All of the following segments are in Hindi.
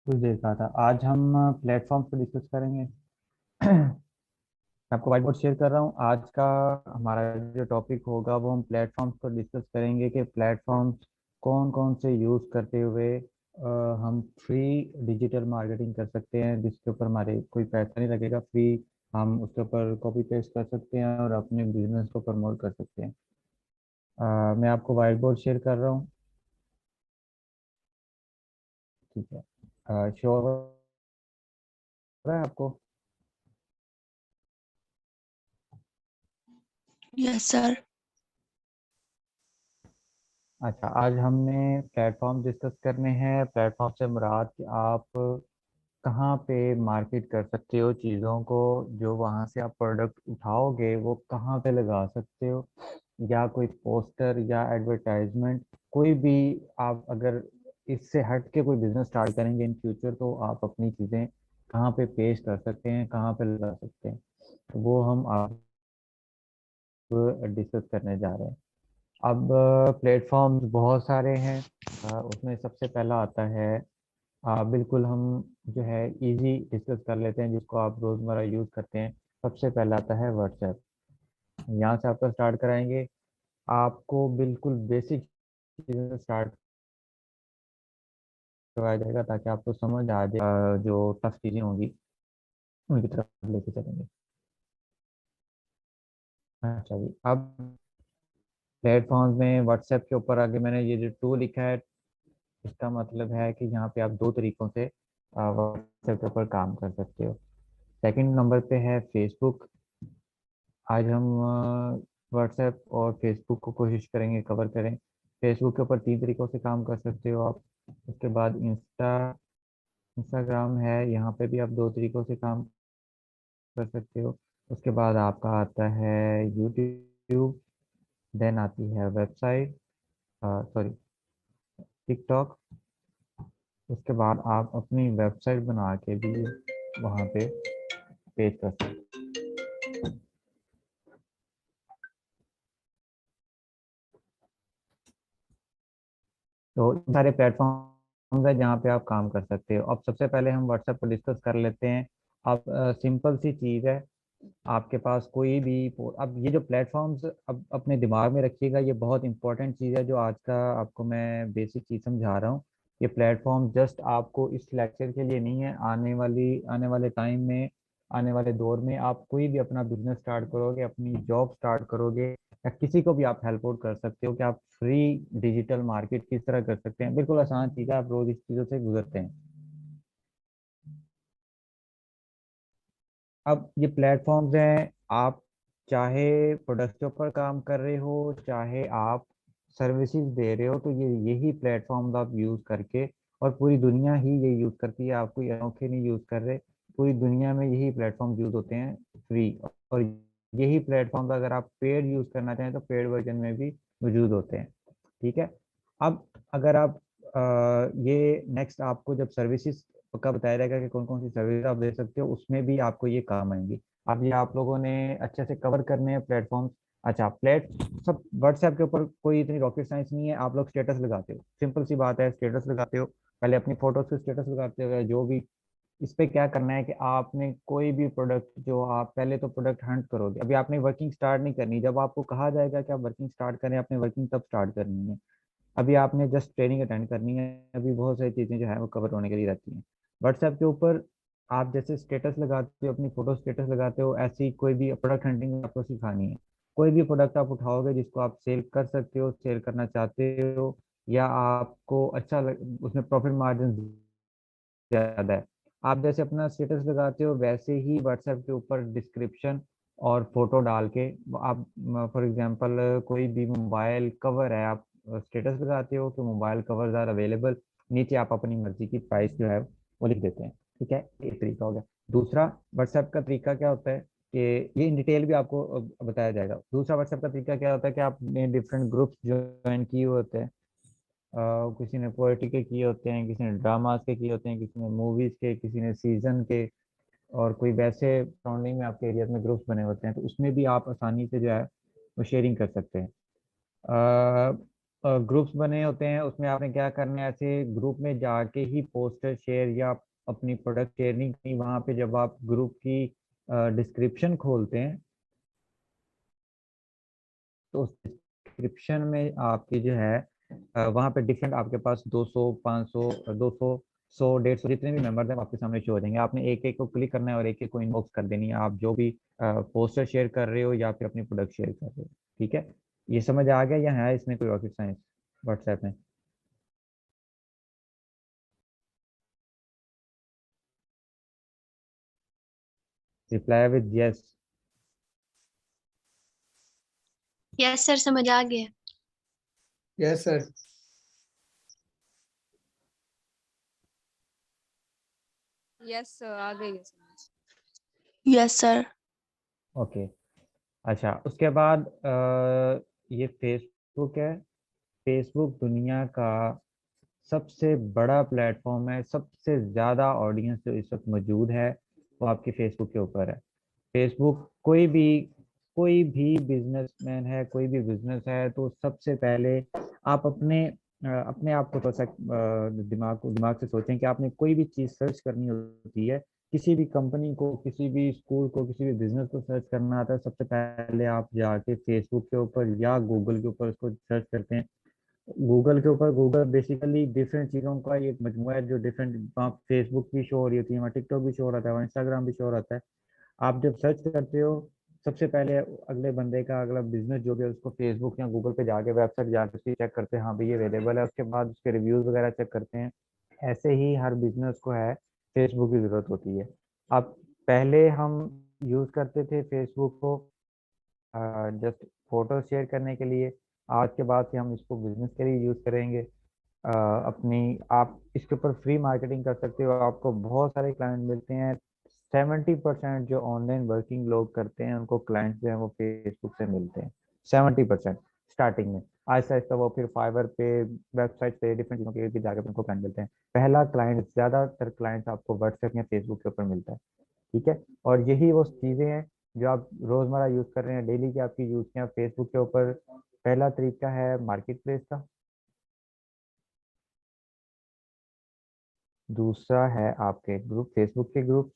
कुछ देर कहा था। आज हम प्लेटफॉर्म पर डिस्कस करेंगे। मैं आपको व्हाइट बोर्ड शेयर कर रहा हूँ। आज का हमारा जो टॉपिक होगा वो हम प्लेटफॉर्म्स पर डिस्कस करेंगे कि प्लेटफॉर्म्स कौन कौन से यूज़ करते हुए हम फ्री डिजिटल मार्केटिंग कर सकते हैं, जिसके ऊपर हमारे कोई पैसा नहीं लगेगा। फ्री हम उसके ऊपर कॉपी पेस्ट कर सकते हैं और अपने बिजनेस को प्रमोट कर सकते हैं। मैं आपको व्हाइट बोर्ड शेयर कर रहा हूँ। ठीक है, श्योर हो रहा है आपको? Yes sir. अच्छा, आज हमने प्लेटफॉर्म डिस्कस करने हैं। प्लेटफॉर्म से मुराद कि आप कहाँ पे मार्केट कर सकते हो चीज़ों को, जो वहाँ से आप प्रोडक्ट उठाओगे वो कहाँ पे लगा सकते हो, या कोई पोस्टर या एडवर्टाइजमेंट, कोई भी। आप अगर इससे हट के कोई बिजनेस स्टार्ट करेंगे इन फ्यूचर, तो आप अपनी चीज़ें कहाँ पे पेश कर सकते हैं, कहाँ पे लगा सकते हैं, तो वो हम आप डिस्कस करने जा रहे हैं। अब प्लेटफॉर्म्स बहुत सारे हैं। उसमें सबसे पहला आता है, बिल्कुल हम जो है इजी डिस्कस कर लेते हैं, जिसको आप रोज़मर्रा यूज़ करते हैं। सबसे पहला आता है व्हाट्सएप। यहाँ से आपका स्टार्ट कराएंगे। आपको बिल्कुल बेसिक चीज़ें से स्टार्ट करवाया जाएगा ताकि आपको समझ आ जाए। जो टफ चीज़ें होंगी उनकी तरफ लेके चलेंगे। अच्छा जी, अब प्लेटफॉर्म्स में व्हाट्सएप के ऊपर आगे मैंने ये जो टू लिखा है, इसका मतलब है कि यहाँ पे आप दो तरीकों से व्हाट्सएप के ऊपर काम कर सकते हो। सेकंड नंबर पे है फेसबुक। आज हम व्हाट्सएप और फेसबुक को कोशिश करेंगे कवर करें। फेसबुक के ऊपर तीन तरीकों से काम कर सकते हो आप। उसके बाद इंस्टाग्राम है, यहाँ पे भी आप दो तरीकों से काम कर सकते हो। उसके बाद आपका आता है यूट्यूब, देन आती है वेबसाइट, सॉरी, टिकटॉक। उसके बाद आप अपनी वेबसाइट बना के भी वहाँ पे पेज कर सकते हो। तो इन सारे प्लेटफॉर्म्स है जहाँ पे आप काम कर सकते हो। अब सबसे पहले हम व्हाट्सएप पर डिस्कस कर लेते हैं। अब सिंपल सी चीज़ है, आपके पास कोई भी अब ये जो प्लेटफॉर्म्स, अब अपने दिमाग में रखिएगा, ये बहुत इंपॉर्टेंट चीज़ है जो आज का आपको मैं बेसिक चीज़ समझा रहा हूँ। ये प्लेटफॉर्म जस्ट आपको इस लेक्चर के लिए नहीं है। आने वाले टाइम में, आने वाले दौर में आप कोई भी अपना बिजनेस स्टार्ट करोगे, अपनी जॉब स्टार्ट करोगे, या किसी को भी आप हेल्प आउट कर सकते हो कि आप फ्री डिजिटल मार्केट किस तरह कर सकते हैं। बिल्कुल आसान चीज़ है, आप रोज इस चीज़ों से गुजरते हैं। अब ये प्लेटफॉर्म्स हैं, आप चाहे प्रोडक्ट के ऊपर काम कर रहे हो, चाहे आप सर्विसेज दे रहे हो, तो ये यही प्लेटफॉर्म्स आप यूज़ करके, और पूरी दुनिया ही ये यूज़ करती है, आप कोई अनोखे नहीं यूज़ कर रहे। पूरी दुनिया में यही प्लेटफॉर्म यूज़ होते हैं फ्री। और यही प्लेटफॉर्म्स अगर आप पेड यूज़ करना चाहें तो पेड वर्जन में भी मौजूद होते हैं। ठीक है। अब अगर आप ये नेक्स्ट आपको जब सर्विसेज का बताया जाएगा कि कौन कौन सी सर्विस आप दे सकते हो, उसमें भी आपको ये काम आएंगी। अब ये आप लोगों ने अच्छे से कवर करने हैं प्लेटफॉर्म। अच्छा, सब व्हाट्सएप के ऊपर कोई इतनी रॉकेट साइंस नहीं है। आप लोग स्टेटस लगाते हो, सिंपल सी बात है, स्टेटस लगाते हो। पहले अपनी फोटोज के स्टेटस लगाते हो, या जो भी। इस पे क्या करना है कि आपने कोई भी प्रोडक्ट, जो आप पहले तो प्रोडक्ट हंट करोगे, अभी आपने वर्किंग स्टार्ट नहीं करनी। जब आपको कहा जाएगा कि आप वर्किंग स्टार्ट करें, आपने वर्किंग तब स्टार्ट करनी है। अभी आपने जस्ट ट्रेनिंग अटेंड करनी है। अभी बहुत सारी चीज़ें जो है वो कवर होने के लिए रहती हैं। व्हाट्सएप के ऊपर आप जैसे स्टेटस लगाते हो, अपनी फोटो स्टेटस लगाते हो, ऐसी ही कोई भी प्रोडक्ट हंटिंग आपको सिखानी है। कोई भी प्रोडक्ट आप उठाओगे जिसको आप सेल कर सकते हो, सेल करना चाहते हो, या आपको उसमें प्रॉफिट मार्जिन ज़्यादा है, आप जैसे अपना स्टेटस लगाते हो, वैसे ही व्हाट्सएप के ऊपर डिस्क्रिप्शन और फोटो डाल के आप, फॉर एग्जांपल कोई भी मोबाइल कवर है, आप स्टेटस लगाते हो कि मोबाइल कवर्स आर अवेलेबल, नीचे आप अपनी मर्जी की प्राइस जो है वो लिख देते हैं। ठीक है, एक तरीका हो गया। दूसरा व्हाट्सएप का तरीका क्या होता है कि ये इन डिटेल भी आपको बताया जाएगा। दूसरा व्हाट्सएप का तरीका क्या होता है कि आपने डिफरेंट ग्रुप्स ज्वाइन किए होते हैं। किसी ने पोएट्री के किए होते हैं, किसी ने ड्रामास के किए होते हैं, किसी ने मूवीज के, किसी ने सीजन के, और कोई वैसे सराउंडिंग में आपके एरिया में ग्रुप्स बने होते हैं, तो उसमें भी आप आसानी से जो है वो शेयरिंग कर सकते हैं। ग्रुप्स बने होते हैं, उसमें आपने क्या करना है, ऐसे ग्रुप में जाके ही पोस्टर शेयर या अपनी प्रोडक्ट शेयर नहीं करनी। वहां पे जब आप ग्रुप की डिस्क्रिप्शन खोलते हैं तो उस डिस्क्रिप्शन में आपकी जो है वहाँ पे डिफरेंट आपके पास 200 500 200 100 150 जितने भी मेंबर्स हैं आपके सामने शो हो जाएंगे। आपने एक एक को क्लिक करना है और एक एक को इनबॉक्स कर देनी है, आप जो भी पोस्टर शेयर कर रहे हो या फिर अपनी प्रोडक्ट शेयर कर रहे हो। ठीक है, ये समझ आ गया या है इसमें कोई रॉकेट साइंस व्हाट्सएप में? Reply with yes. Yes sir, समझ आ गया। Yes sir. यस आ गई है समझ। Yes sir. ओके, अच्छा उसके बाद ये फेसबुक है। फेसबुक दुनिया का सबसे बड़ा प्लेटफॉर्म है, सबसे ज़्यादा ऑडियंस जो इस वक्त मौजूद है वो आपके फेसबुक के ऊपर है। फेसबुक कोई भी बिजनेसमैन है, कोई भी बिजनेस है, तो सबसे पहले आप अपने आप को थोड़ा सा दिमाग से सोचें कि आपने कोई भी चीज़ सर्च करनी होती है, किसी भी कंपनी को, किसी भी स्कूल को, किसी भी बिजनेस को सर्च करना आता है, सबसे पहले आप जाके फेसबुक के ऊपर या गूगल के ऊपर उसको सर्च करते हैं। गूगल के ऊपर, गूगल बेसिकली डिफरेंट चीज़ों का एक मजमूआ है जो डिफरेंट, वहाँ फेसबुक भी शो हो रही होती है, वहाँ टिकटॉक भी शो हो रहा है, वहाँ इंस्टाग्राम भी शो हो रहा है। आप जब सर्च करते हो सबसे पहले अगले बंदे का अगला बिजनेस जो भी है उसको फेसबुक या गूगल पे जाके वेबसाइट जाके उसकी चेक करते हैं, हाँ भाई ये अवेलेबल है, उसके बाद उसके रिव्यूज वगैरह चेक करते हैं। ऐसे ही हर बिजनेस को है फेसबुक की जरूरत होती है। अब पहले हम यूज करते थे फेसबुक को जस्ट फोटो शेयर करने के लिए, आज के बाद से हम इसको बिजनेस के लिए यूज करेंगे। आप इसके ऊपर फ्री मार्केटिंग कर सकते हो, आपको बहुत सारे क्लाइंट मिलते हैं। 70% जो ऑनलाइन वर्किंग लोग करते हैं उनको क्लाइंट्स जो है वो फेसबुक से मिलते हैं। 70% स्टार्टिंग में, आहिस्ता आहिस्ता वो फिर फाइवर पे, वेबसाइट पे, डिफरेंट चीज़ों के भी जाकर उनको क्लाइंट मिलते हैं। पहला क्लाइंट, ज़्यादातर क्लाइंट्स आपको व्हाट्सएप या फेसबुक के ऊपर मिलता है। ठीक है, और यही वो चीज़ें हैं जो आप रोज़मर्रा यूज़ कर रहे हैं, डेली की आपकी यूज़ की फेसबुक के ऊपर। पहला तरीका है मार्केट प्लेस का, दूसरा है आपके ग्रुप, फेसबुक के ग्रुप,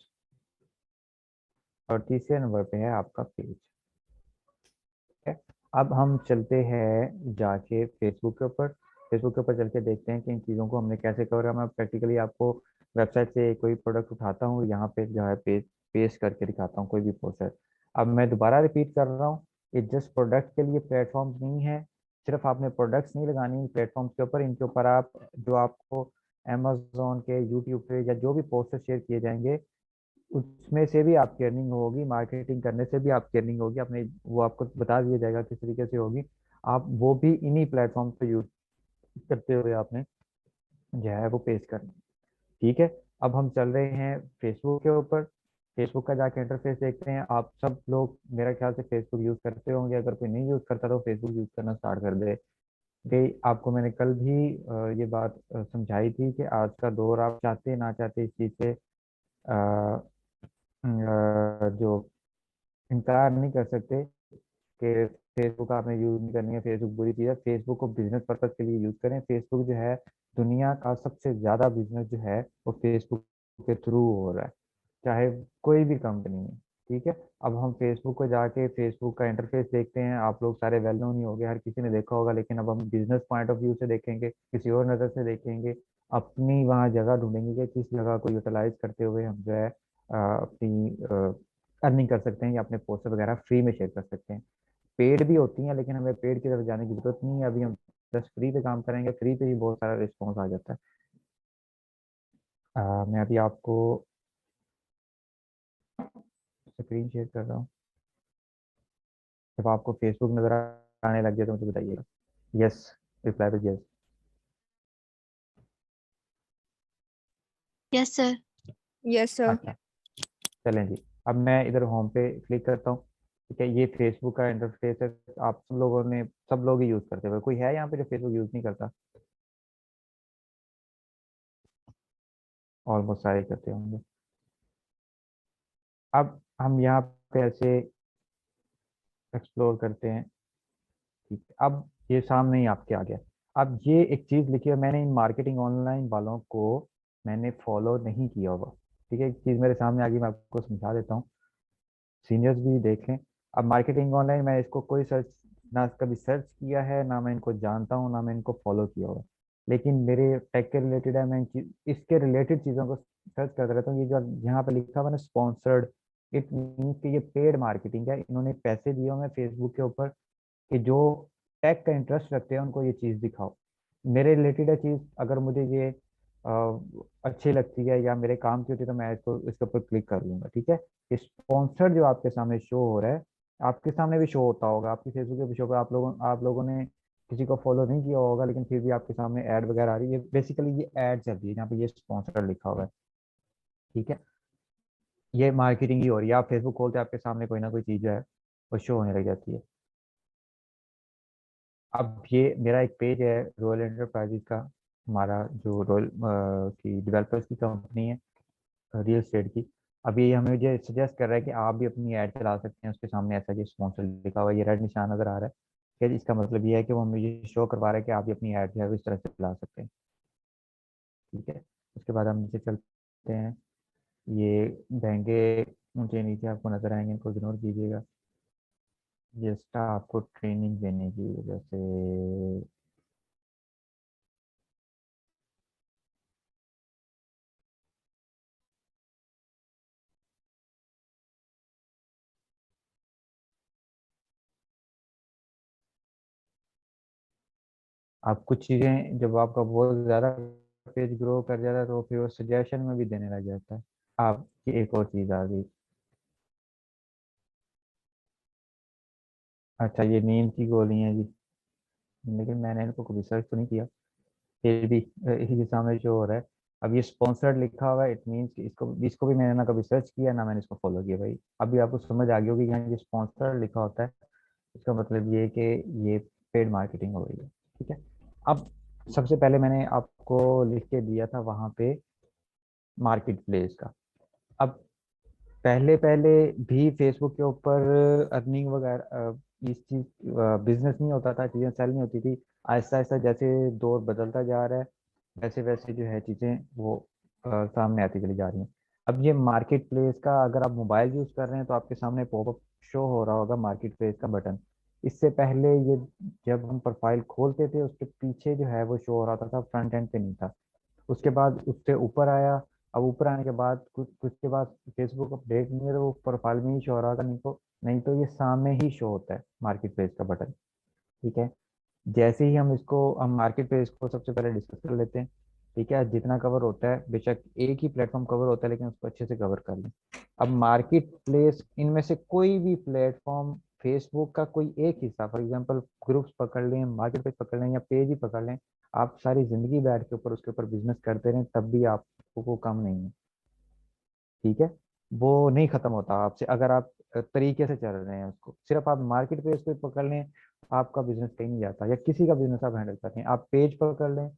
और तीसरे नंबर पे है आपका पेज। है, अब हम चलते हैं जाके फेसबुक के ऊपर। फेसबुक के ऊपर चल के देखते हैं कि इन चीज़ों को हमने कैसे कवर किया। मैं प्रैक्टिकली आपको वेबसाइट से कोई प्रोडक्ट उठाता हूँ, यहाँ पे जो है पेस्ट करके दिखाता हूँ कोई भी पोस्टर। अब मैं दोबारा रिपीट कर रहा हूँ, ये जस्ट प्रोडक्ट के लिए प्लेटफॉर्म नहीं है। सिर्फ आपने प्रोडक्ट्स नहीं लगानी प्लेटफॉर्म के ऊपर, इनके ऊपर आप जो आपको अमेजोन के, यूट्यूब पे या जो भी पोस्टर शेयर किए जाएंगे उसमें से भी आपकी अर्निंग होगी, मार्केटिंग करने से भी आपकी अर्निंग होगी। अपने वो आपको बता दिया जाएगा किस तरीके से होगी। आप वो भी इन्हीं प्लेटफॉर्म पे यूज करते हुए आपने जो है वो पेश करना। ठीक है, अब हम चल रहे हैं फेसबुक के ऊपर। फेसबुक का जाके इंटरफेस देखते हैं। आप सब लोग मेरा ख्याल से फेसबुक यूज करते होंगे, अगर कोई नहीं यूज करता तो फेसबुक यूज करना स्टार्ट कर दे। कि आपको मैंने कल भी ये बात समझाई थी कि आज का दौर आप चाहते ना चाहते इस चीज़ से जो इनकार नहीं कर सकते कि फेसबुक आपने यूज नहीं करनी है, फेसबुक बुरी चीज़ है। फेसबुक को बिजनेस पर्पज के लिए यूज करें। फेसबुक जो है दुनिया का सबसे ज्यादा बिजनेस जो है वो फेसबुक के थ्रू हो रहा है, चाहे कोई भी कंपनी है। ठीक है, अब हम फेसबुक को जाके फेसबुक का इंटरफेस देखते हैं। आप लोग सारे वेल नोन ही हो गए, हर किसी ने देखा होगा, लेकिन अब हम बिजनेस पॉइंट ऑफ व्यू से देखेंगे, किसी और नज़र से देखेंगे। अपनी वहाँ जगह ढूंढेंगे कि किस जगह को यूटिलाइज करते हुए हम जो है अपनी अर्निंग कर सकते हैं या अपने पोस्टर वगैरह फ्री में शेयर कर सकते हैं। पेड भी होती हैं लेकिन हमें पेड की तरफ जाने की जरूरत नहीं है, अभी हम बस फ्री पे काम करेंगे, फ्री पे ही बहुत सारा रिस्पॉन्स आ जाता है। मैं अभी आपको स्क्रीन शेयर कर रहा हूँ। जब आपको फेसबुक नजर आने लग जाए तो मुझे बताइएगा। Yes, reply with yes. Yes sir. Yes sir. अच्छा, चलें जी। अब मैं इधर होम पे क्लिक करता हूँ। ठीक है, ये फेसबुक का इंटरफेस है। आप सब लोगों ने, सब लोग ही यूज करते हुए, कोई है यहाँ पे जो फेसबुक यूज नहीं करता? ऑलमोस्ट सारे करते होंगे। अब हम यहाँ पे ऐसे एक्सप्लोर करते हैं। ठीक है, अब ये सामने ही आपके आ गया। अब ये एक चीज लिखी है, मैंने इन मार्केटिंग ऑनलाइन वालों को मैंने फॉलो नहीं किया हुआ। ठीक है, एक चीज मेरे सामने आ गई, मैं आपको समझा देता हूँ, सीनियर्स भी देखें। अब मार्केटिंग ऑनलाइन, मैं इसको कोई सर्च, ना कभी सर्च किया है, ना मैं इनको जानता हूँ, ना मैं इनको फॉलो किया हुआ है। लेकिन मेरे टेक के रिलेटेड है, मैं इसके रिलेटेड चीज़ों को सर्च करता रहता हूँ। ये जो यहाँ पे लिखा हुआ ना स्पॉन्सर्ड, इट मीन्स कि ये पेड मार्केटिंग है। इन्होंने पैसे दिए हुए हैं फेसबुक के ऊपर कि जो टेक का इंटरेस्ट रखते हैं उनको ये चीज़ दिखाओ। मेरे रिलेटेड है चीज़, अगर मुझे ये अच्छी लगती है या मेरे काम की होती है तो मैं इसको इसके ऊपर क्लिक कर लूंगा। ठीक है, स्पॉन्सर्ड जो आपके सामने शो हो रहा है, आपके सामने भी शो होता होगा, आपकी फेसबुक पे भी शो होगा, आप लोगों ने किसी को फॉलो नहीं किया होगा, लेकिन फिर भी आपके सामने ऐड वगैरह आ रही है। बेसिकली ये ऐड चल रही है जहाँ पे ये स्पॉन्सर्ड लिखा हुआ है। ठीक है, ये मार्केटिंग ही हो रही है। आप फेसबुक खोलते हैं, आपके सामने कोई ना कोई चीज़ जो है वो शो होने लग जाती है। अब ये मेरा एक पेज है रॉयल एंटरप्राइजेज का, हमारा जो रॉयल की डेवलपर्स की कंपनी है रियल एस्टेट की। अभी ये हमें मुझे सजेस्ट कर रहा है कि आप भी अपनी ऐड चला सकते हैं, उसके सामने ऐसा जो स्पॉन्सर लिखा हुआ है, ये रेड निशान नजर आ रहा है कि इसका मतलब ये है कि वो मुझे शो करवा रहा है कि आप भी अपनी ऐड जो है वो इस तरह से चला सकते हैं। ठीक है, उसके बाद हम नीचे चलते हैं। ये महंगे ऊंचे नीचे आपको नजर आएंगे, इनको इग्नोर कीजिएगा। ये स्टाफ आपको ट्रेनिंग देने की वजह से, आप कुछ चीज़ें जब आपका बहुत ज़्यादा पेज ग्रो कर जाता है तो फिर वो सजेशन में भी देने लग जाता है। आप ये एक और चीज़ आ गई। अच्छा, ये नींद की गोली है जी, लेकिन मैंने इनको कभी सर्च तो नहीं किया, फिर भी ये सामने जो हो रहा है। अब ये स्पॉन्सर्ड लिखा हुआ है, इट मीन्स कि इसको इसको भी मैंने ना कभी सर्च किया, ना मैंने इसको फॉलो किया भाई। अभी आपको समझ आ गई होगी, यहाँ ये स्पॉन्सर्ड लिखा होता है, इसका मतलब ये है कि ये पेड मार्केटिंग हो रही है। ठीक है, अब सबसे पहले मैंने आपको लिख के दिया था वहां पे मार्केट प्लेस का। अब पहले पहले भी फेसबुक के ऊपर अर्निंग वगैरह इस चीज बिजनेस नहीं होता था, चीजें सेल नहीं होती थी। आहिस्ता आहिस्ता जैसे दौर बदलता जा रहा है, वैसे वैसे जो है चीजें वो सामने आती चली जा रही हैं। अब ये मार्केट प्लेस का, अगर आप मोबाइल यूज कर रहे हैं तो आपके सामने पॉपअप शो हो रहा होगा मार्केट प्लेस का बटन। इससे पहले ये जब हम प्रोफाइल खोलते थे उसके पीछे जो है वो शो हो रहा था, फ्रंट एंड पे नहीं था। उसके बाद उससे ऊपर आया। अब ऊपर आने के बाद कुछ कुछ के बाद फेसबुक अपडेट नहीं है तो वो प्रोफाइल में ही शो हो रहा था, नहीं तो ये सामने ही शो होता है मार्केट प्लेस का बटन। ठीक है, जैसे ही हम मार्केट प्लेस को सबसे पहले डिस्कस कर लेते हैं। ठीक है, जितना कवर होता है, बेशक एक ही प्लेटफॉर्म कवर होता है लेकिन उसको अच्छे से कवर कर लें। अब मार्केट प्लेस, इनमें से कोई भी प्लेटफॉर्म, फेसबुक का कोई एक हिस्सा, फॉर एग्जांपल ग्रुप्स पकड़ लें, मार्केट प्लेस पकड़ लें, या पेज ही पकड़ लें, आप सारी जिंदगी बैठ के ऊपर उसके ऊपर बिजनेस करते रहें तब भी आपको वो कम नहीं है। ठीक है, वो नहीं खत्म होता आपसे अगर आप तरीके से चल रहे हैं उसको। सिर्फ आप मार्केट प्लेस पे पकड़ लें, आपका बिजनेस कहीं नहीं जाता, या किसी का बिजनेस आप हैंडल कर रहे हैं, आप पेज पकड़ लें,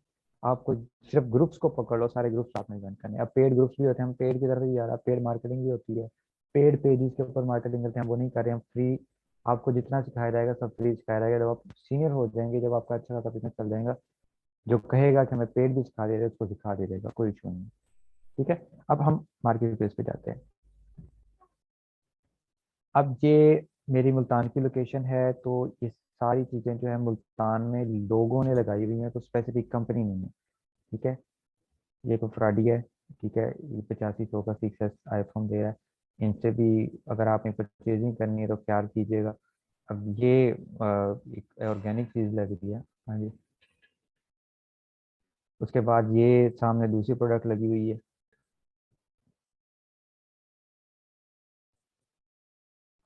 आपको सिर्फ ग्रुप्स को पकड़ लो, सारे ग्रुप्स आपने ज्वाइन करने हैं। अब पेड ग्रुप्स भी होते हैं, हम पेड की तरफ ही जा रहा है, पेड मार्केटिंग भी होती है। पेड पेजेस के ऊपर मार्केटिंग करते हैं, हम वो नहीं कर रहे हैं, हम फ्री। आपको जितना सिखाया जाएगा सब फ्री सिखाया जाएगा। जब आप सीनियर हो जाएंगे, जब आपका अच्छा खासा बिजनेस चल जाएगा, जो कहेगा कि हमें पेड भी सिखा दे रहे उसको सिखा दे देगा, कोई इशू नहीं। ठीक है, अब हम मार्केट प्लेस पे जाते हैं। अब ये मेरी मुल्तान की लोकेशन है, तो ये सारी चीज़ें जो है मुल्तान में लोगों ने लगाई हुई हैं, तो स्पेसिफिक कंपनी नहीं है। ठीक है, ये तो फ्रॉडी है। ठीक है, ये 8500 का 6S आईफोन दे रहा है। इनसे भी अगर आपने परचेजिंग करनी है तो ख्याल कीजिएगा। अब ये एक ऑर्गेनिक चीज़ लग रही है। हाँ जी, उसके बाद ये सामने दूसरी प्रोडक्ट लगी हुई है,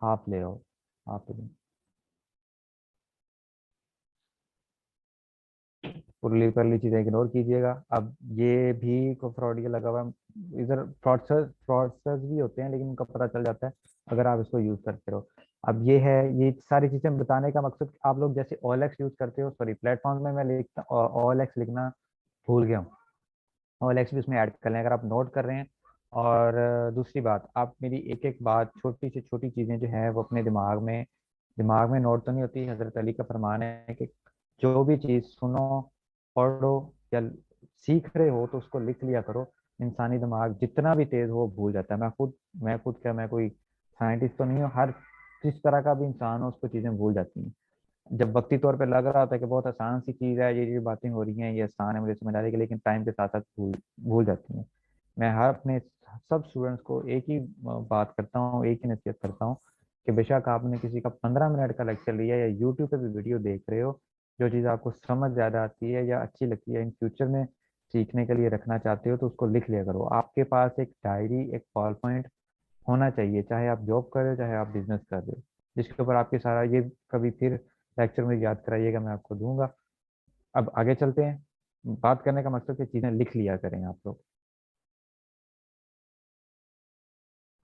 हाफ ले आओ, हाफ ले। पुरली परली चीजें इग्नोर कीजिएगा। अब ये भी को फ्रॉड ये लगा हुआ है, इधर फ्रॉडस्टर्स भी होते हैं लेकिन उनका पता चल जाता है अगर आप इसको यूज करते रहो। अब ये है, ये सारी चीजें बताने का मकसद, आप लोग जैसे OLX यूज करते हो, सॉरी प्लेटफॉर्म में मैं लिखता OLX लिखना भूल गया हूँ, OLX भी उसमें ऐड कर लें अगर आप नोट कर रहे हैं। और दूसरी बात, आप मेरी एक एक बात, छोटी से छोटी चीजें जो है वो अपने दिमाग में नोट तो नहीं होती। हजरत अली का फरमान है कि जो भी चीज़ सुनो पढ़ो या सीख रहे हो तो उसको लिख लिया करो। इंसानी दिमाग जितना भी तेज हो वो भूल जाता है। मैं खुद क्या, मैं कोई साइंटिस्ट तो नहीं हूँ, हर जिस तरह का भी इंसान हो उसको चीजें भूल जाती हैं। जब वक्ती तौर पे लग रहा होता है कि बहुत आसान सी चीज है, ये बातें हो रही हैं, ये आसान है मुझे समझ आ रही है, लेकिन टाइम के साथ साथ भूल भूल जाती हैं। मैं हर अपने सब स्टूडेंट्स को एक ही बात करता हूँ, एक ही नसीहत करता हूँ कि बेशक आपने किसी का 15 मिनट का लेक्चर लिया या यूट्यूब पे भी वीडियो देख रहे हो, जो चीज़ आपको समझ ज़्यादा आती है या अच्छी लगती है, इन फ्यूचर में सीखने के लिए रखना चाहते हो तो उसको लिख लिया करो। आपके पास एक डायरी, एक पॉवर पॉइंट होना चाहिए, चाहे आप जॉब कर रहे हो चाहे आप बिजनेस कर रहे हो, जिसके ऊपर आपके सारा ये कभी फिर लेक्चर में याद कराइएगा, मैं आपको दूंगा। अब आगे चलते हैं। बात करने का मकसद कि चीज़ें लिख लिया करें आप लोग।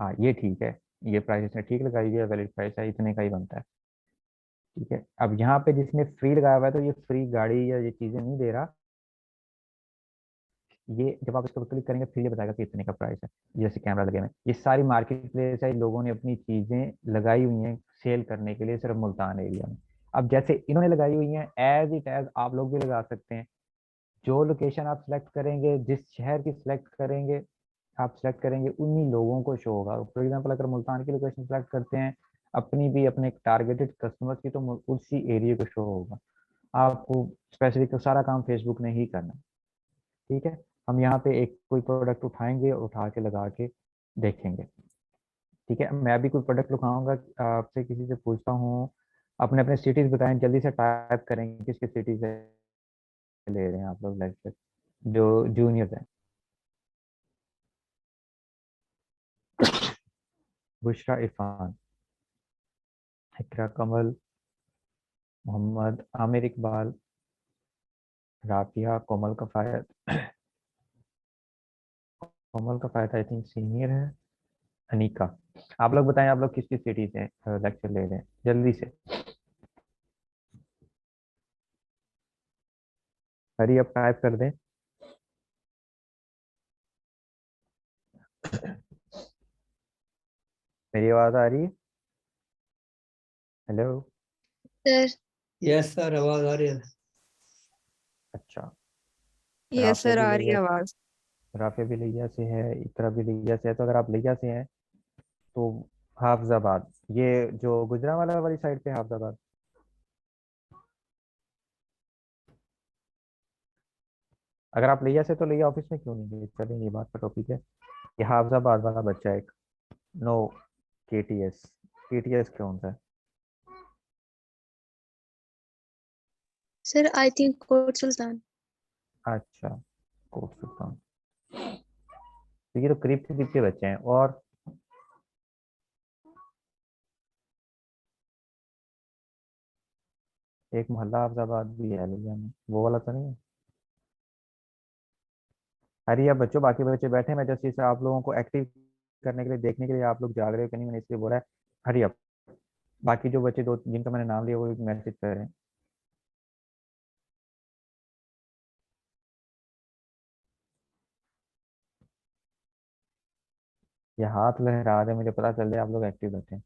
हाँ ये ठीक है, ये प्राइस इसने ठीक लगाई हुई है, वैलिड प्राइस है, इतने का ही बनता है। ठीक है, अब यहाँ पे जिसने फ्री लगाया हुआ है तो ये फ्री गाड़ी या ये चीज़ें नहीं दे रहा। ये जब आप इसको क्लिक करेंगे फिर ये बताएगा कि इतने का प्राइस है। जैसे कैमरा लगे हुए हैं, ये सारी मार्केट प्लेस है, लोगों ने अपनी चीजें लगाई हुई हैं सेल करने के लिए सिर्फ मुल्तान एरिया में। अब जैसे इन्होंने लगाई हुई हैं, एज इट एज आप लोग भी लगा सकते हैं। जो लोकेशन आप सिलेक्ट करेंगे, जिस शहर की सिलेक्ट करेंगे, आप सिलेक्ट करेंगे, उन्हीं लोगों को शो होगा। फॉर एग्जाम्पल अगर मुल्तान की लोकेशन सिलेक्ट करते हैं अपनी भी, अपने टारगेटेड कस्टमर्स की, तो उसी एरिया को शो होगा। आपको स्पेसिफिक सारा काम फेसबुक ने ही करना है। ठीक है, हम यहाँ पे एक कोई प्रोडक्ट उठाएंगे और उठा के लगा के देखेंगे। ठीक है, मैं भी कोई प्रोडक्ट उठाऊंगा, आपसे किसी से पूछता हूँ, अपने अपने सिटीज बताएं, जल्दी से टाइप करेंगे किसके सिटी से ले रहे हैं आप लोग लेक्चर, जो जूनियर्स हैं। बुशरा इरफान, इकरा कमल, मोहम्मद आमिर इकबाल, राफिया, कोमल कफायत। कोमल कफायत आई थिंक सीनियर है। अनीका, आप लोग बताएं आप लोग किस किस सिटी से लेक्चर ले रहे हैं जल्दी से। हरी अब टाइप कर दें। मेरी आवाज आ रही है? हेलो। सर यस सर, आवाज आ रही है। अच्छा, यस राफिया सर, भी आ रही है लिया, आवाज। राफिया भी लिया से है, इकरा भी लिया से है। तो अगर आप लिया से हैं तो हाफजाबाद, ये जो गुजरांवाला वाली साइड पे हाफजाबाद। अगर आप लिया से तो लिया ऑफिस में क्यों नहीं गए, चलेंगे, ये बात का टॉपिक है। ये हाफजाबाद वाला बच्चा है एक। नो, केटीएस, केटीएस कौन सा है? सर आई थिंक कोट सुल्तान। अच्छा, कोट सुल्तान। तो ये तो करीब के करीब के बच्चे हैं। और एक मोहल्ला हाफजाबाद भी है लिया में, वो वाला तो नहीं है? अरे अब बच्चों, बाकी बच्चे बैठे हैं, मैं जस्ट इसे आप लोगों को एक्टिव करने के लिए, देखने के लिए आप लोग जाग रहे हो कि नहीं, मैंने इसलिए बोला है हरी अप। बाकी जो बच्चे दो जिनका मैंने नाम लिया वो मैसेज कर रहे हैं। ये हाथ लहरा रहे, मुझे पता चल रहा है आप लोग एक्टिव बैठे हैं।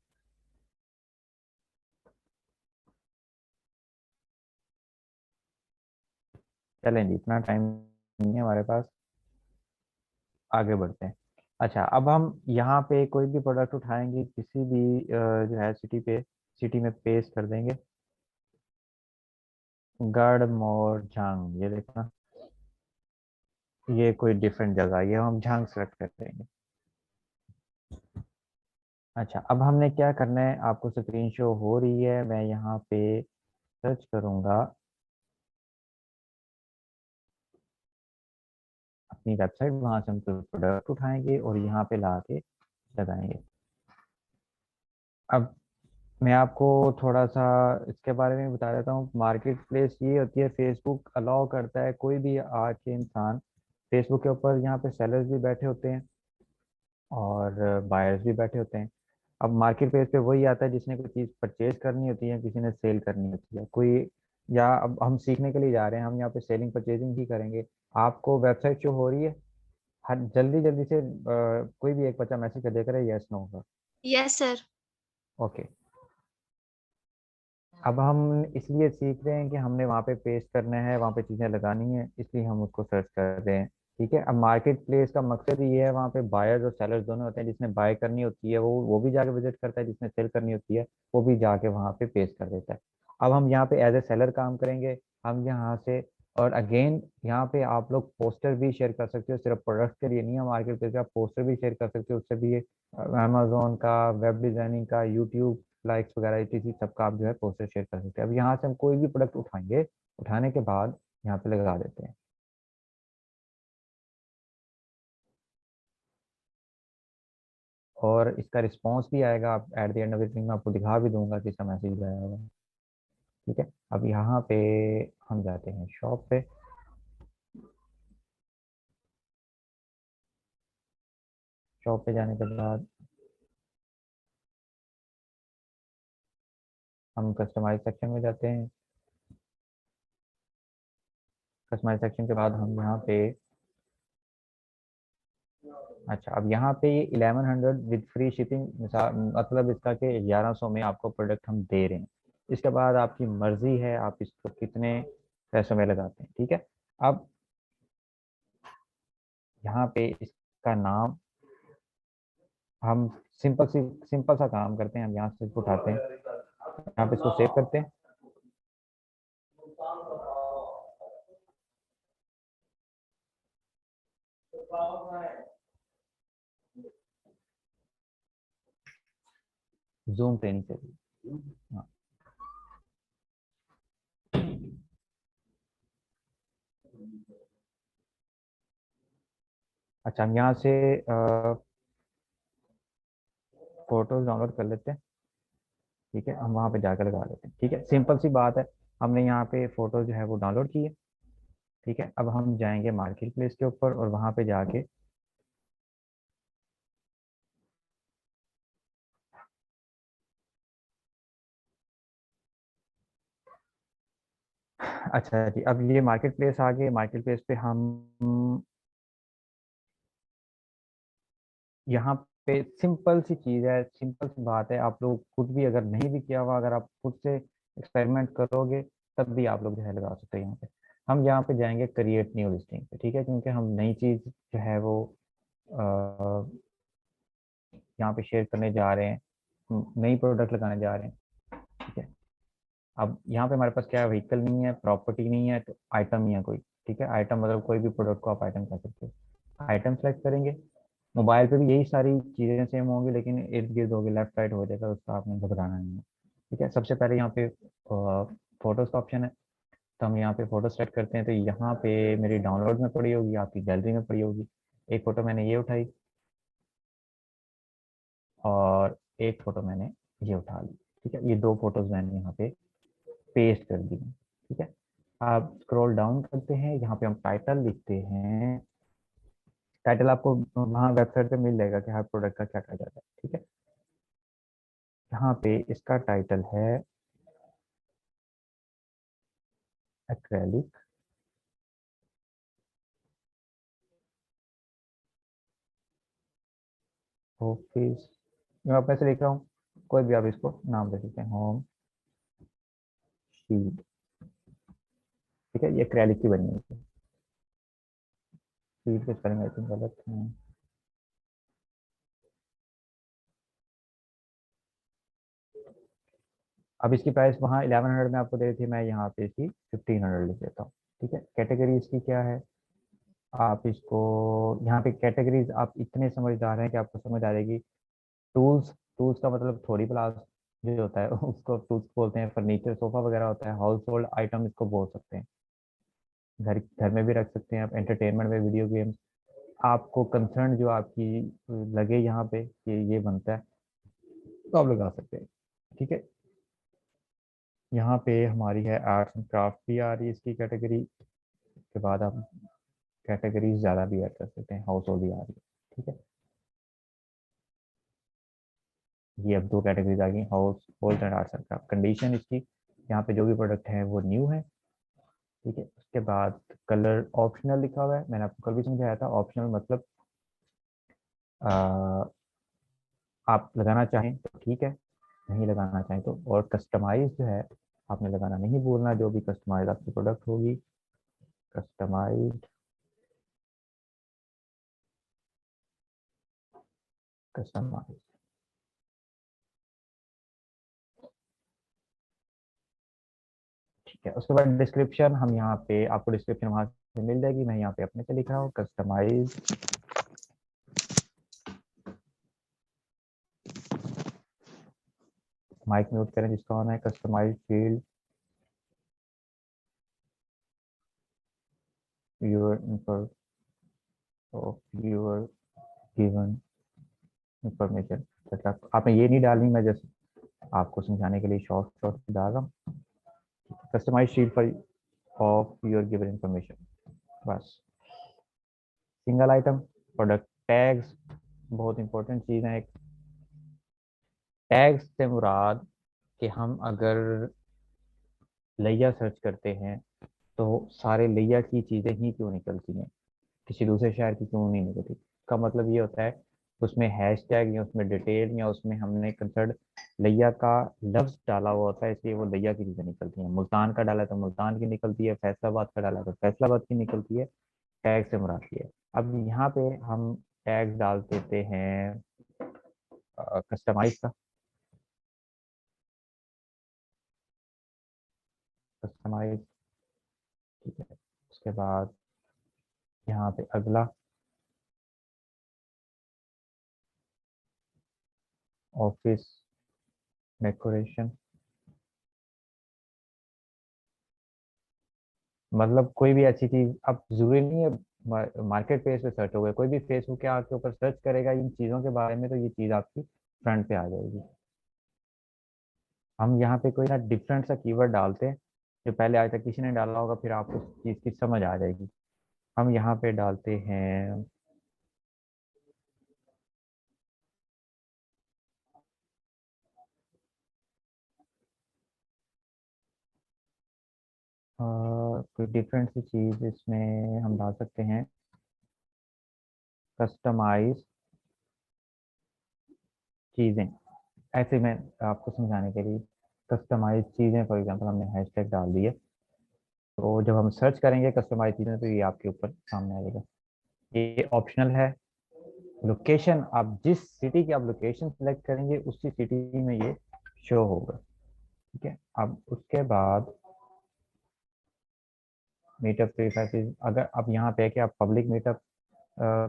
चलें जी, इतना टाइम नहीं है हमारे पास, आगे बढ़ते हैं। अच्छा, अब हम यहाँ पे कोई भी प्रोडक्ट उठाएंगे, किसी भी जो है सिटी पे, सिटी में पेस्ट कर देंगे। गढ़ झांग, ये देखना, ये कोई डिफरेंट जगह है, ये हम झांग सेलेक्ट कर देंगे। अच्छा, अब हमने क्या करना है, आपको स्क्रीन शो हो रही है, मैं यहाँ पे सर्च करूंगा, अपनी वेबसाइट, वहां से हम कोई प्रोडक्ट उठाएंगे और यहाँ पे ला के लगाएंगे। अब मैं आपको थोड़ा सा इसके बारे में बता देता हूँ। मार्केट प्लेस ये होती है, फेसबुक अलाउ करता है कोई भी आके इंसान, फेसबुक के ऊपर यहाँ पे सेलर्स भी बैठे होते हैं और बायर्स भी बैठे होते हैं। अब मार्केट प्लेस पे वही आता है जिसने कोई चीज़ परचेज करनी होती है, किसी ने सेल करनी होती है कोई, या अब हम सीखने के लिए जा रहे हैं, हम यहाँ पे सेलिंग परचेजिंग ही करेंगे। आपको वेबसाइट शो हो रही है? हर जल्दी जल्दी से कोई भी एक बच्चा मैसेज कर देकर यस नो होगा। Yes sir. ओके, अब हम इसलिए सीख रहे हैं कि हमने वहाँ पे पेस्ट करना है, वहाँ पे चीज़ें लगानी है, इसलिए हम उसको सर्च कर रहे हैं। ठीक है, अब मार्केट प्लेस का मकसद ये है, वहाँ पे बायर्स और सेलर्स दोनों होते हैं। जिसने बाय करनी होती है वो भी जाके विजिट करता है, जिसने सेल करनी होती है वो भी जाके वहाँ पे पेस्ट कर देता है। अब हम यहाँ पे एज ए सेलर काम करेंगे। हम यहाँ से, और अगेन यहाँ पे आप लोग पोस्टर भी शेयर कर सकते हो, सिर्फ प्रोडक्ट के लिए नहीं है मार्केट प्लेस का, आप पोस्टर भी शेयर कर सकते हो। उससे भी अमेजोन का, वेब डिजाइनिंग का, यूट्यूब लाइक्स वगैरह इसी सबका आप जो है पोस्टर शेयर कर सकते हैं। अब यहाँ से हम कोई भी प्रोडक्ट उठाएंगे, उठाने के बाद यहाँ पे लगा देते हैं, और इसका रिस्पॉन्स भी आएगा। आप at the end of the thing मैं आपको दिखा भी दूंगा कि इसका मैसेज आया होगा। ठीक है, अब यहाँ पे हम जाते हैं शॉप पे। शॉप पे जाने के बाद हम कस्टमाइज सेक्शन में जाते हैं। कस्टमाइज सेक्शन के बाद हम यहाँ पे, अच्छा अब यहाँ पे ये 1100 विद फ्री शिपिंग, मतलब इसका कि 1100 में आपको प्रोडक्ट हम दे रहे हैं। इसके बाद आपकी मर्जी है आप इसको कितने पैसों में लगाते हैं। ठीक है, अब यहाँ पे इसका नाम हम सिंपल सा काम करते हैं। हम यहाँ से इसको उठाते हैं, यहाँ पे इसको सेव करते हैं। जूम ट्रेनिंग से भी, हाँ। अच्छा हम यहाँ से फोटोज डाउनलोड कर लेते हैं। ठीक है, हम वहाँ पे जाकर लगा लेते हैं। ठीक है, सिंपल सी बात है, हमने यहाँ पे फोटो जो है वो डाउनलोड की है। ठीक है, अब हम जाएंगे मार्केट प्लेस के ऊपर और वहाँ पे जाके, अच्छा जी अब ये मार्केट प्लेस आ गए। मार्केट प्लेस पे हम यहाँ पे सिंपल सी चीज़ है, सिंपल सी बात है। आप लोग खुद भी अगर नहीं भी किया हुआ, अगर आप खुद से एक्सपेरिमेंट करोगे तब भी आप लोग जो है लगा सकते हैं। यहाँ पे हम यहाँ पे जाएंगे क्रिएट न्यू लिस्टिंग पे। ठीक है, क्योंकि हम नई चीज़ जो है वो यहाँ पे शेयर करने जा रहे हैं, नई प्रोडक्ट लगाने जा रहे हैं। ठीक है, अब यहाँ पे हमारे पास क्या है, व्हीकल नहीं है, प्रॉपर्टी नहीं है, तो आइटम ही है कोई। ठीक है, आइटम मतलब कोई भी प्रोडक्ट को आप आइटम कह सकते हो। आइटम सेलेक्ट करेंगे। मोबाइल पे भी यही सारी चीज़ें सेम होंगी, लेकिन इर्द गिर्द होगी, लेफ्ट राइट हो जाएगा, उसका आपने घबराना नहीं है। ठीक है, सबसे पहले यहाँ पे फोटोज का ऑप्शन है, तो हम यहाँ पे फोटो सेलेक्ट करते हैं। तो यहाँ पे मेरी डाउनलोड में पड़ी होगी, आपकी गैलरी में पड़ी होगी। एक फोटो मैंने ये उठाई और एक फोटो मैंने ये उठा ली। ठीक है, ये दो फोटोज मैंने यहाँ पे पेस्ट कर दी। ठीक है, आप स्क्रॉल डाउन करते हैं, यहाँ पे हम टाइटल लिखते हैं। टाइटल आपको वहाँ वेबसाइट पे मिल जाएगा कि हर प्रोडक्ट का क्या टाइटल है। ठीक है, यहाँ पे इसका टाइटल है एक्रेलिक ऑफिस। मैं अपने से लिख रहा हूँ, कोई भी आप इसको नाम दे सकते हैं, होम शीट। ठीक है, ये एक्रेलिक की बनी है। शीट के स्पेलिंग आई थिंक गलत है। अब इसकी प्राइस वहाँ 1100 में आपको दे रही थी, मैं यहाँ पे इसकी 1500 लिख देता हूँ। ठीक है, कैटेगरी इसकी क्या है, आप इसको यहाँ पे कैटेगरीज आप इतने समझदार हैं कि आपको समझ आ जाएगी। टूल्स, टूल्स का मतलब थोड़ी प्लास जो होता है उसको टूल्स बोलते हैं। फर्नीचर, सोफा वगैरह होता है, हाउस होल्ड आइटम इसको बोल सकते हैं। घर घर में भी रख सकते हैं आप। एंटरटेनमेंट में वीडियो गेम्स, आपको कंसर्न जो आपकी लगे यहाँ पे कि ये बनता है, तो आप लगा सकते हैं। ठीक है, यहाँ पे हमारी है आर्ट्स एंड क्राफ्ट भी आ रही है इसकी कैटेगरी। के बाद आप कैटेगरीज ज़्यादा भी ऐड कर सकते हैं, हाउस होल्ड भी आ रही है। ठीक है, ये अब दो कैटेगरीज आ गई, house hold and arts and craft. Condition इसकी यहाँ पे जो भी प्रोडक्ट है वो न्यू है। ठीक है, उसके बाद कलर ऑप्शनल लिखा हुआ है, मैंने आपको कल भी समझाया था। ऑप्शनल मतलब आ, आप लगाना चाहें तो ठीक है, नहीं लगाना चाहें तो। और कस्टमाइज जो है आपने लगाना नहीं भूलना, जो भी कस्टमाइज आपकी प्रोडक्ट होगी, कस्टमाइज कस्टमाइज। ठीक है, उसके बाद डिस्क्रिप्शन हम यहाँ पे, आपको डिस्क्रिप्शन वहां से मिल जाएगी, मैं यहाँ पे अपने से लिख रहा हूँ कस्टमाइज। माइक म्यूट करें जिसका होना है। Customise field your info of your given information। मतलब आपने ये नहीं डालनी, मैं जस्ट आपको समझाने के लिए शॉर्ट शॉर्ट डाल रहा हूँ। Customise sheet for of your given information, बस। सिंगल आइटम प्रोडक्ट टैग्स, बहुत इंपॉर्टेंट चीज़ है। एक टैग्स से मुराद कि हम अगर लैया सर्च करते हैं तो सारे लैया की चीज़ें ही क्यों निकलती हैं, किसी दूसरे शहर की क्यों नहीं निकलती। का मतलब ये होता है उसमें हैशटैग या उसमें डिटेल या उसमें हमने कंसर्ट लैया का लफ्ज डाला हुआ होता है, इसलिए वो लैया की चीज़ें निकलती हैं। मुल्तान का डाला तो मुल्तान की निकलती है, फैसलाबाद का डाला तो फैसलाबाद की निकलती है। टैग से मुराद ये है। अब यहाँ पे हम टैग्स डाल देते हैं कस्टमाइज का। कस्टमाइज, ठीक है। उसके बाद यहाँ पे अगला ऑफिस डेकोरेशन, मतलब कोई भी अच्छी चीज। अब जरूरी नहीं है मार्केट प्लेस पे सर्च होगा, कोई भी फेसबुक के आपके ऊपर सर्च करेगा इन चीजों के बारे में तो ये चीज आपकी फ्रंट पे आ जाएगी। हम यहाँ पे कोई ना डिफरेंट सा कीवर्ड डालते हैं जो पहले आज तक किसी ने डाला होगा, फिर आपको उस चीज की समझ आ जाएगी। हम यहाँ पे डालते हैं कोई डिफरेंट सी चीज, इसमें हम डाल सकते हैं कस्टमाइज चीजें। ऐसे में आपको समझाने के लिए कस्टमाइज चीजें, फॉर एग्जांपल हमने हैशटैग डाल दिए, तो जब हम सर्च करेंगे कस्टमाइज चीजें तो ये आपके ऊपर सामने आएगा। ये ऑप्शनल है। लोकेशन, आप जिस सिटी की आप लोकेशन सेलेक्ट करेंगे उसी सिटी में ये शो होगा। ठीक है, अब उसके बाद मीटअप प्रीफैसेस, अगर आप यहाँ पे है कि आप पब्लिक मीटअप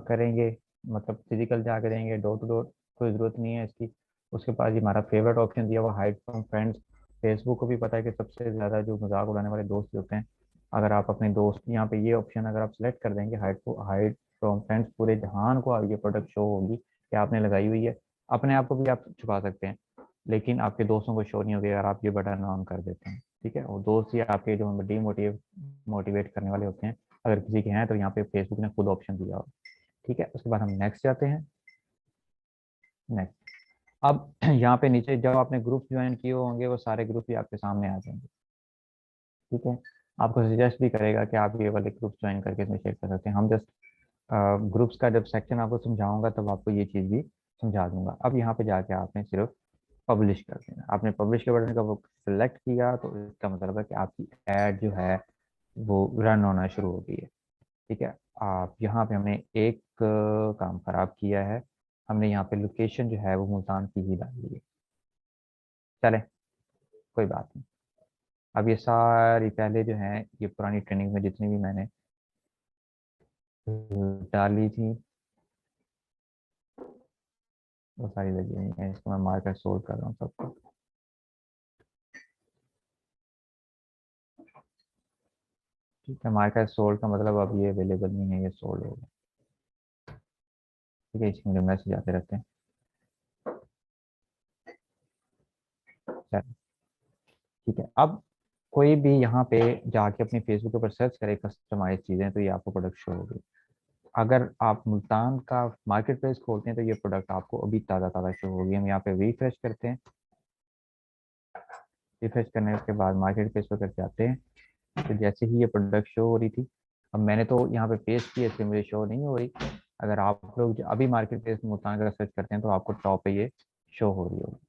करेंगे, मतलब फिजिकल जाकर देंगे डोर टू डोर, कोई ज़रूरत नहीं है इसकी। उसके बाद ये हमारा फेवरेट ऑप्शन दिया हुआ हाइड फ्रॉम फ्रेंड्स। फेसबुक को भी पता है कि सबसे ज़्यादा जो मजाक उड़ाने वाले दोस्त होते हैं। अगर आप अपने दोस्त, यहाँ पे ये ऑप्शन अगर आप सेलेक्ट कर देंगे हाइड फ्रॉम फ्रेंड्स, पूरे जहान को ये प्रोडक्ट शो होगी कि आपने लगाई हुई है। अपने आप को भी आप छुपा सकते हैं, लेकिन आपके दोस्तों को शो नहीं होगी अगर आप ये बटन ऑन कर देते हैं। ठीक है, और दोस्त ही आपके जो मोटिवेट करने वाले होते हैं, अगर किसी के हैं तो यहाँ पे फेसबुक ने खुद ऑप्शन दिया हो। ठीक है, उसके बाद हम नेक्स्ट जाते हैं। नेक्स्ट, अब यहाँ पे नीचे जब आपने ग्रुप ज्वाइन किए होंगे वो सारे ग्रुप भी आपके सामने आ जाएंगे। ठीक है, आपको सजेस्ट भी करेगा कि आप ये वाले ग्रुप ज्वाइन करके इसमें शेयर कर सकते हैं। हम जस्ट ग्रुप्स का जब सेक्शन आपको समझाऊंगा तब आपको ये चीज़ भी समझा दूंगा। अब यहाँ पे जाके आपने सिर्फ पब्लिश कर देना। आपने पब्लिश के बटन का वो सिलेक्ट किया तो इसका मतलब है कि आपकी एड जो है वो रन होना शुरू हो गई है। ठीक है, आप यहाँ पे हमने एक काम खराब किया है, हमने यहाँ पे लोकेशन जो है वो मुल्तान की ही डाल दी है। चले, कोई बात नहीं। अब ये सारी पहले जो है ये पुरानी ट्रेनिंग में जितनी भी मैंने डाली थी वो सारी लगी हुई है। इसको मैं मार्कर सोल्व कर रहा हूँ सबको। ठीक है, मार्कर सोल्व का मतलब अब ये अवेलेबल नहीं है, ये सोल्व हो गया। ठीक है, इसमें मुझे मैसेज आते रहते हैं। चलो, ठीक है। अब कोई भी यहाँ पे जाके अपनी फेसबुक के ऊपर सर्च करे कस्टमाइज चीज़ें तो ये आपको प्रोडक्ट शो होगी। अगर आप मुल्तान का मार्केट प्लेस खोलते हैं तो ये प्रोडक्ट आपको अभी ताज़ा ताज़ा शो होगी। हम यहाँ पे रिफ्रेश करते हैं। रिफ्रेश करने के बाद मार्केट प्लेस पर करके आते हैं तो जैसे ही ये प्रोडक्ट शो हो रही थी, अब मैंने तो यहाँ पे पेस्ट किया इसलिए मुझे शो नहीं हो रही। अगर आप लोग अभी मार्केट प्लेस मुल्तान का सर्च करते हैं तो आपको टॉप पे ये शो हो रही होगी।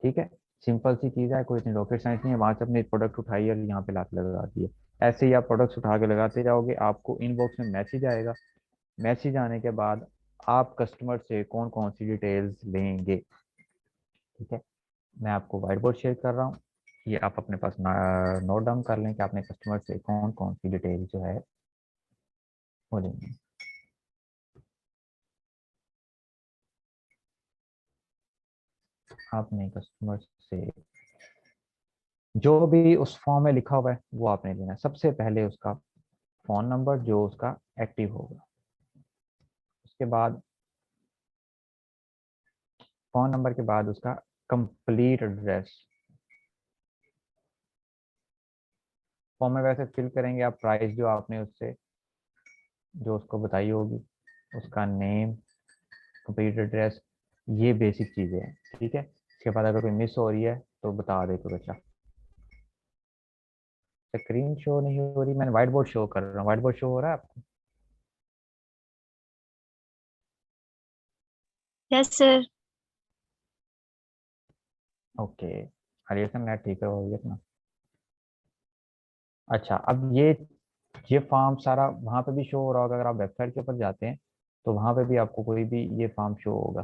ठीक है, सिंपल सी चीज़ है, कोई इतनी रॉकेट साइंस नहीं है। वहां से अपने प्रोडक्ट उठाइए और यहाँ पे लाके लगा दिए। ऐसे ही आप प्रोडक्ट्स उठा के लगाते जाओगे, आपको इनबॉक्स में मैसेज आएगा। मैसेज आने के बाद आप कस्टमर से कौन कौन सी डिटेल्स लेंगे, ठीक है। मैं आपको व्हाइट बोर्ड शेयर कर रहा हूँ, ये आप अपने पास नोट डाउन कर लें कि आपने कस्टमर से कौन कौन सी डिटेल जो है वो लेंगे। आपने कस्टमर से जो भी उस फॉर्म में लिखा हुआ है वो आपने लेना है। सबसे पहले उसका फ़ोन नंबर जो उसका एक्टिव होगा, उसके बाद फ़ोन नंबर के बाद उसका कंप्लीट एड्रेस। फॉर्म में वैसे फिल करेंगे आप प्राइस जो आपने उससे जो उसको बताई होगी, उसका नेम, कंप्लीट एड्रेस, ये बेसिक चीज़ें हैं, ठीक है। इसके बाद अगर कोई मिस हो रही है तो बता दे तो अच्छा। स्क्रीन शो नहीं हो रही, मैंने व्हाइट बोर्ड शो कर रहा हूँ। व्हाइट बोर्ड शो हो रहा है आपको? Yes sir. ओके, हरियर सर नेट ठीक है, हो गया ना। अच्छा, अब ये फॉर्म सारा वहाँ पे भी शो हो रहा होगा। अगर आप वेबसाइट के ऊपर जाते हैं तो वहाँ पे भी आपको कोई भी ये फॉर्म शो होगा,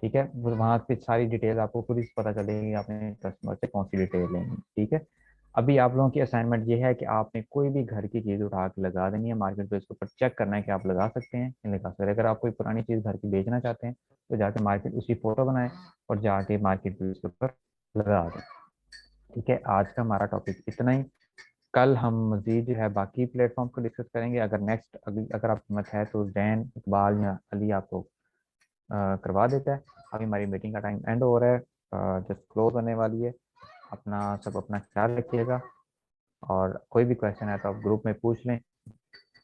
ठीक है। वहाँ पे सारी डिटेल आपको खुद ही पता चलेगी, आपने कस्टमर से कौन सी डिटेल लेंगी, ठीक है। अभी आप लोगों की असाइनमेंट ये है कि आपने कोई भी घर की चीज़ उठा के लगा देनी है मार्केट प्लेस के ऊपर। चेक करना है कि आप लगा सकते हैं या लगा सकते हैं। अगर आप कोई पुरानी चीज़ घर की बेचना चाहते हैं तो जाके मार्केट उसकी फ़ोटो बनाएं और जाके मार्केट प्लेस के ऊपर लगा दें, ठीक है। आज का हमारा टॉपिक इतना ही। कल हम मजीद जो है बाकी प्लेटफॉर्म को डिस्कस करेंगे। अगर नेक्स्ट अगर आपकी हिम्मत है तो जैन, इकबाल या अली आपको करवा देता है। अभी हमारी मीटिंग का टाइम एंड हो रहा है, जस्ट क्लोज होने वाली है। अपना ख्याल रखिएगा, और कोई भी क्वेश्चन है तो आप ग्रुप में पूछ लें।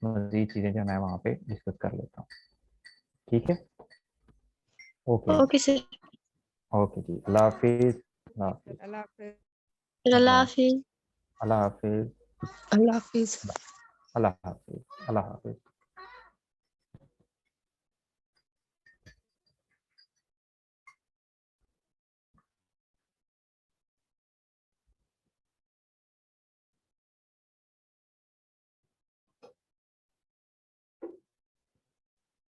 मजीद चीज़ें जो मैं वहाँ पे डिस्कस कर लेता हूँ, ठीक है। Okay okay sir. ओके जी, अल्लाह हाफिज़। अल्लाह हाफिज़। अल्लाह हाफिज। अल्लाह हाफिज। अल्लाह हाफिज़। अल्लाह हाफिज। अल्लाह हाफिज़। अल्लाह हाफिज़।